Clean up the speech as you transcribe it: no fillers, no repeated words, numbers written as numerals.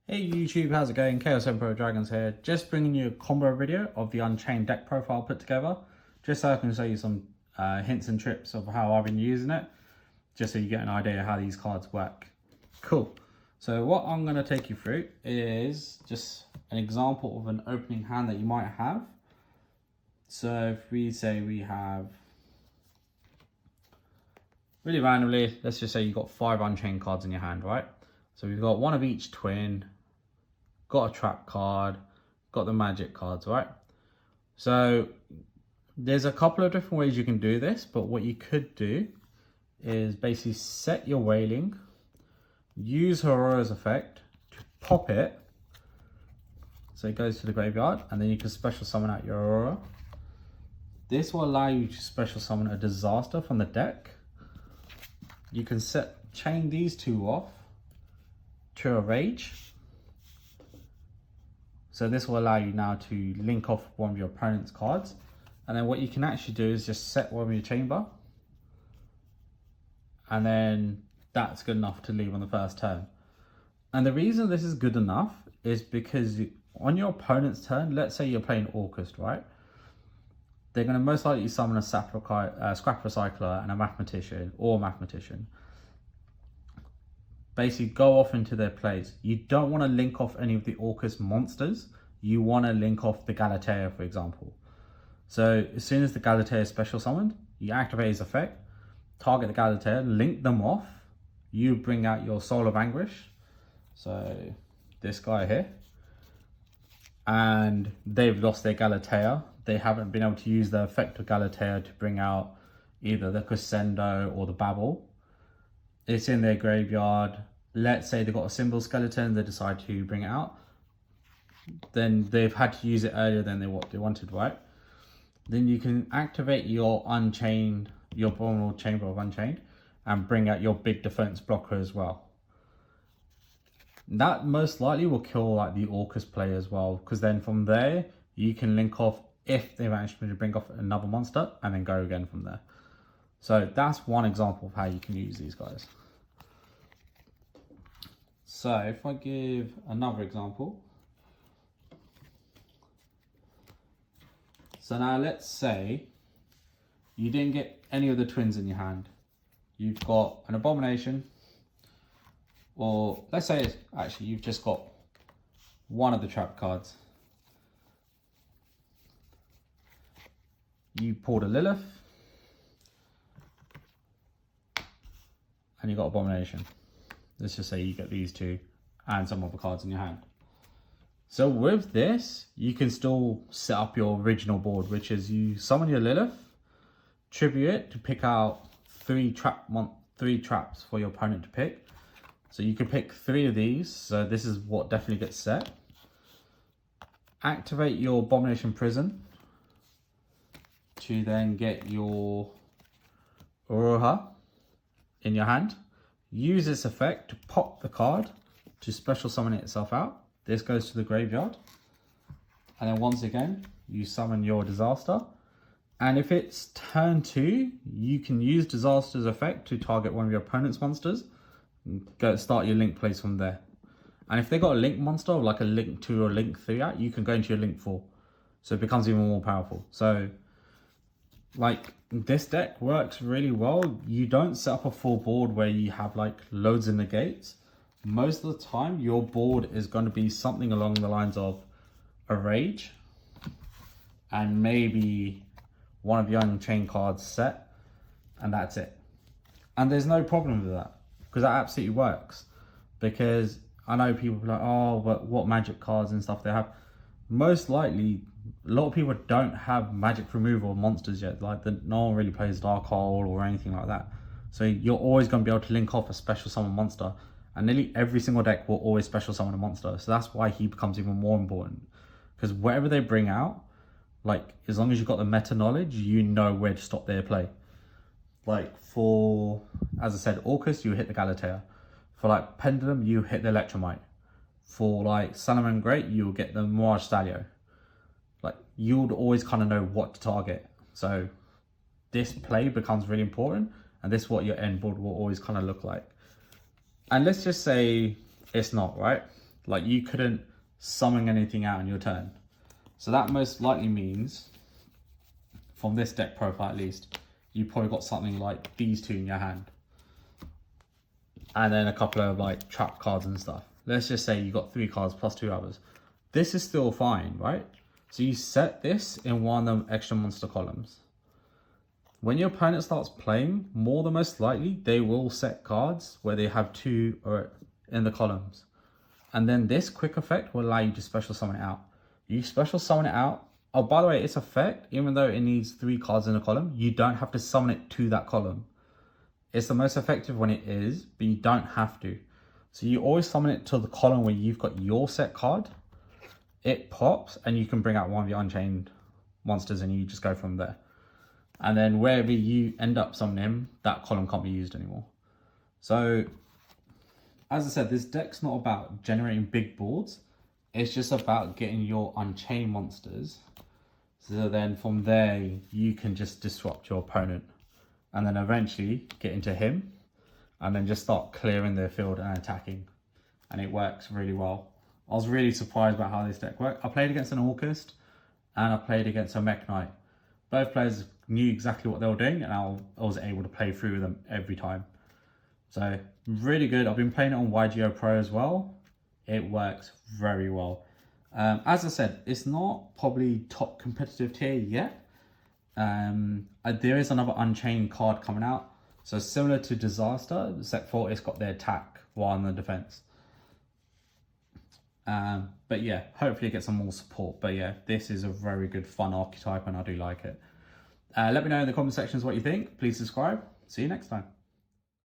Hey YouTube, how's it going? Chaos Emperor Dragons here, just bringing you a combo video of the Unchained deck profile put together, just so I can show you some hints and tips of how I've been using it, just so you get an idea of how these cards work. Cool. So what I'm going to take you through is just an example of an opening hand that you might have. So if we say we have, really randomly, let's just say you've got 5 Unchained cards in your hand, right? So we've got one of each twin, got a trap card, got the magic cards, right? So there's a couple of different ways you can do this, but what you could do is basically set your wailing, use Aurora's effect to pop it, so it goes to the graveyard, and then you can special summon out your Aurora. This will allow you to special summon a disaster from the deck. You can chain these two off to a rage. So this will allow you now to link off one of your opponent's cards. And then what you can actually do is just set one of your chamber. And then that's good enough to leave on the first turn. And the reason this is good enough is because on your opponent's turn, let's say you're playing Orcust, right? They're going to most likely summon a Scrap Recycler and a Mathematician or Mathematician. Basically go off into their plays. You don't want to link off any of the Orcust monsters. You want to link off the Galatea, for example. So as soon as the Galatea is special summoned, you activate his effect, target the Galatea, link them off. You bring out your Soul of Anguish. So this guy here. And they've lost their Galatea. They haven't been able to use the effect of Galatea to bring out either the Crescendo or the Babel. It's in their graveyard. Let's say they've got a symbol skeleton, they decide to bring it out. Then they've had to use it earlier than what they wanted, right? Then you can activate your Unchained, your Vulnerable Chamber of Unchained, and bring out your big defense blocker as well. That most likely will kill like the Orcust play as well, because then from there, you can link off if they manage to bring off another monster and then go again from there. So that's one example of how you can use these guys. So if I give another example. So now let's say you didn't get any of the twins in your hand. You've got an Abomination, or let's say actually you've just got one of the trap cards. You pulled a Lilith, and you got Abomination. Let's just say you get these two and some other cards in your hand. So with this, you can still set up your original board, which is you summon your Lilith, tribute it to pick out three traps for your opponent to pick. So you can pick 3 of these. So this is what definitely gets set. Activate your Abomination Prison to then get your Aurora in your hand. Use this effect to pop the card to special summon it itself out. This goes to the graveyard. And then once again, you summon your Disaster. And if it's turn 2, you can use Disaster's effect to target one of your opponent's monsters. Go start your link plays from there. And if they got a link monster, like a link 2 or link 3 out, you can go into your link 4. So it becomes even more powerful. So like this deck works really well. You don't set up a full board where you have like loads of negates. Most of the time your board is going to be something along the lines of a Rage and maybe one of the Unchained cards set, and that's it. And there's no problem with that, because that absolutely works. Because I know people are like, oh, but what magic cards and stuff they have. Most likely a lot of people don't have magic removal monsters yet. Like no one really plays Dark Hole or anything like that. So you're always going to be able to link off a special summon monster, and nearly every single deck will always special summon a monster. So that's why he becomes even more important, because whatever they bring out, like as long as you've got the meta knowledge, you know where to stop their play. Like for, as I said, Orcust, you hit the Galatea. For like Pendulum, you hit the Electromite. For like Solomon Great, you'll get the Mirage Stalio. Like you would always kind of know what to target. So this play becomes really important, and this is what your end board will always kind of look like. And let's just say it's not, right? Like you couldn't summon anything out in your turn. So that most likely means, from this deck profile at least, you probably got something like these two in your hand. And then a couple of like trap cards and stuff. Let's just say you got 3 cards plus 2 others. This is still fine, right? So you set this in one of the extra monster columns. When your opponent starts playing, more than most likely, they will set cards where they have 2 or in the columns. And then this quick effect will allow you to special summon it out. You special summon it out. Oh, by the way, its effect, even though it needs 3 cards in a column, you don't have to summon it to that column. It's the most effective when it is, but you don't have to. So you always summon it to the column where you've got your set card. It pops and you can bring out one of your Unchained monsters and you just go from there. And then wherever you end up summoning, that column can't be used anymore. So, as I said, this deck's not about generating big boards. It's just about getting your Unchained monsters. So then from there, you can just disrupt your opponent. And then eventually get into him. And then just start clearing their field and attacking. And it works really well. I was really surprised about how this deck worked. I played against an Orcust and I played against a Mech Knight. Both players knew exactly what they were doing and I was able to play through them every time. So really good. I've been playing it on YGO Pro as well. It works very well. As I said, it's not probably top competitive tier yet. There is another Unchained card coming out. So similar to Disaster, except for it's got the attack while in the defense. But yeah, hopefully get some more support. But yeah, this is a very good fun archetype and I do like it. Let me know in the comment sections what you think. Please subscribe. See you next time.